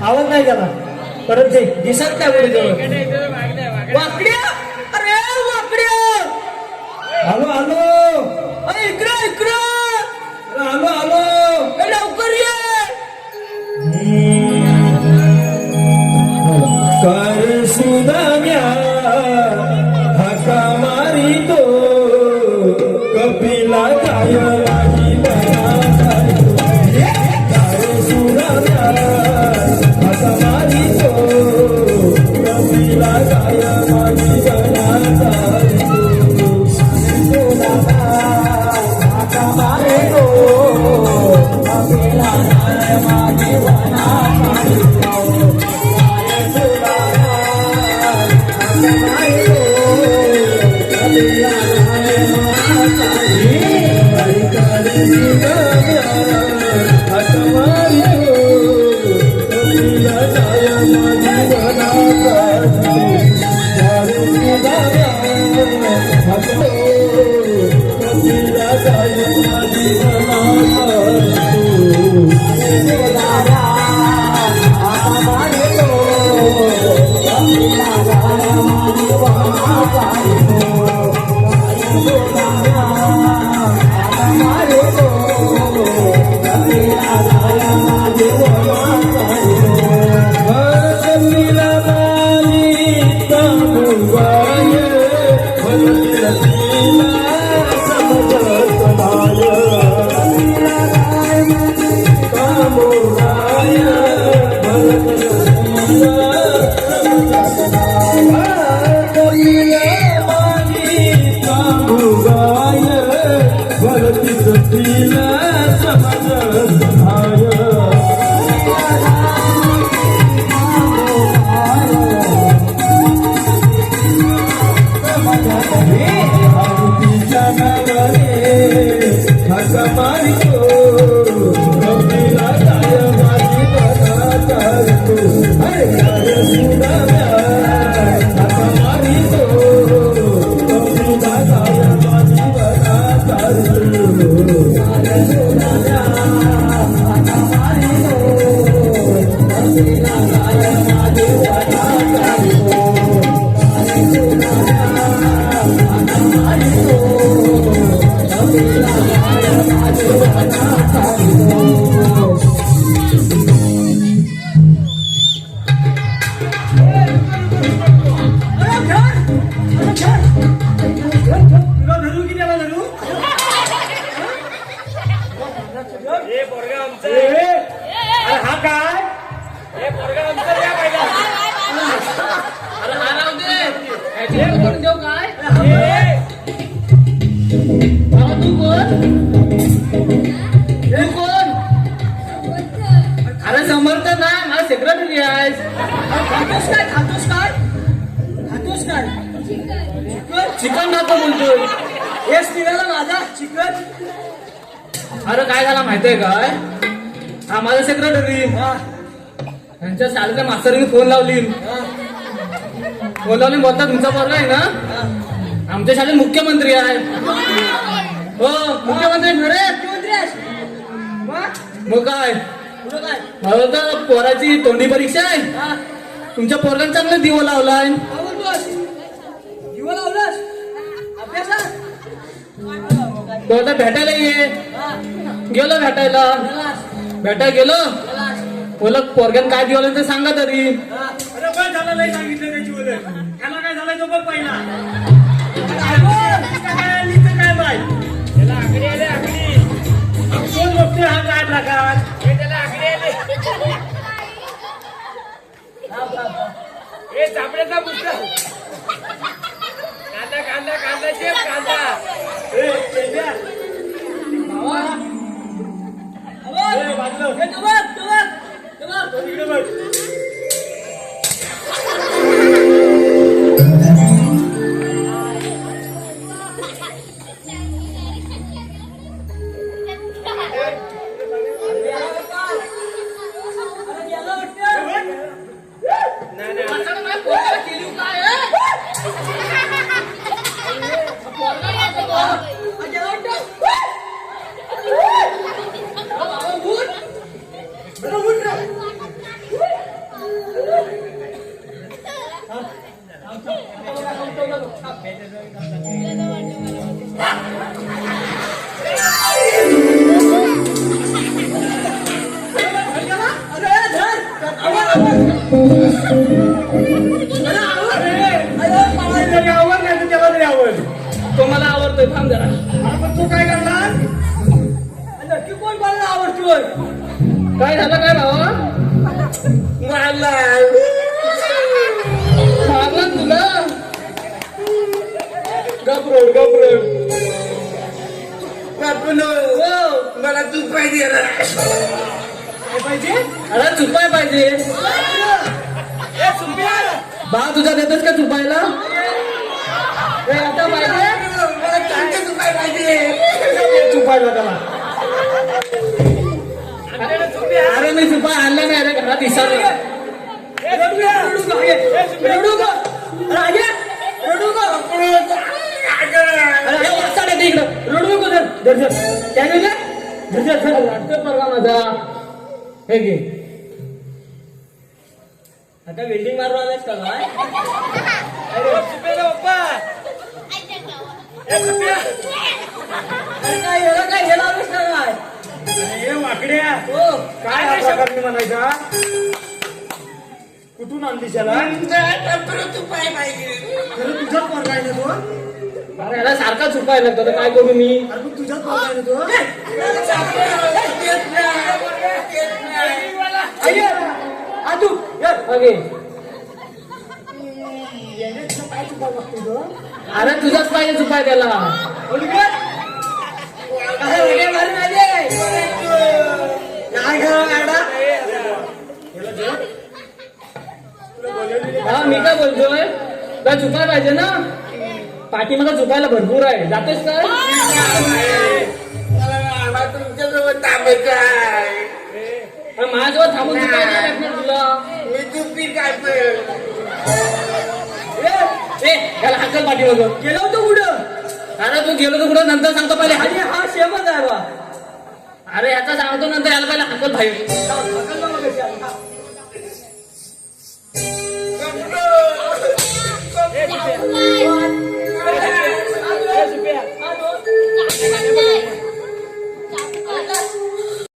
आवाज नाही गेला परत ते दिसत काय पुढे जवळ वाकड्या अरे वाकड्या हॅलो हॅलो अरे इकडे इकडे हॅलो हॅलो लवकर ये कर सुदाम्या हाका मारी तो कपिला काय लागी अरे समर्थ नाही मला सेक्रेटरी आहे खातोस काय चिकन खातो बोलतोय हेच निघाला माझा चिकन अरे काय झाला माहितीये काय हा माझा सेक्रेटरी त्यांच्या शाळेच्या मास्तरीने फोन लावली बोलता तुमचा पोरगा आहे ना आमच्या शाळेत मुख्यमंत्री आहे हो मुख्यमंत्री मग काय मला तर पोराची तोंडी परीक्षा आहे तुमच्या पोराला चांगलं दिवं लावलाय तो आता भेटायला ये गेलो भेटायला गेलो बोला पोरग्यान काय दिवलं ते सांगा तरी झालं नाही सांगितलं त्याची बोल त्याला काय झालं तो बघ पहिला काय बाय त्याला आकडे आले आकडे कोण बघतोय हा काय प्रकार त्याला आकडे आले हे चापड्याचा मुद्दा कांदा शेप कांदा आलोय थांब जरा. अरे पण तू काय करणार नक्की कोण कोणाला आवडतोय? काय झालं काय भावा? मारला तुला. गपरोड मला तू पाहिजे पाहिजे. अरे चुपाय पाहिजे. बा तुझा देतोस का चुपायला? आता पाहिजे चुपायला त्याला. अरे मी चुपाय आणला नाही रे घरात विसरलो. रडू का? रडू नको धर काय नाही लागतोय परवा माझा. हे घे. आता वेल्डिंग मारून आलायस का काय? काय गेला आलोस का काय? हे वाकड्या हो काय हा प्रकार मी म्हणायचा कुठून आणली त्याला खरं तुझ्याच पोरगा आहे ना तो. अरे याला सारखा चुकायला लागतो तर काय करू मी? अरे पण तुझ्याच पोरगा आहे ना तो. तू अगे काय चुका बघतोय तो. अरे तुझाच पाहिजे चुकाय त्याला. हा मी काय बोलतोय तुला चुकाय पाहिजे ना. पाठी मला चुकायला भरपूर आहे. जातोस काय? तुमच्याजवळ तांबे काय माझ्याजवळ थांबून चुकाय नाही लागणार तुला. मी चुकी काय याला हाकल पाठी बघ. गेलो होतो कुठं? अरे तू गेलो तर कुठं नंतर सांगतो पहिले. आणि हा शेवच आहे बा. अरे याचा सांगतो नंतर याला पहिला हाकल पाहिजे.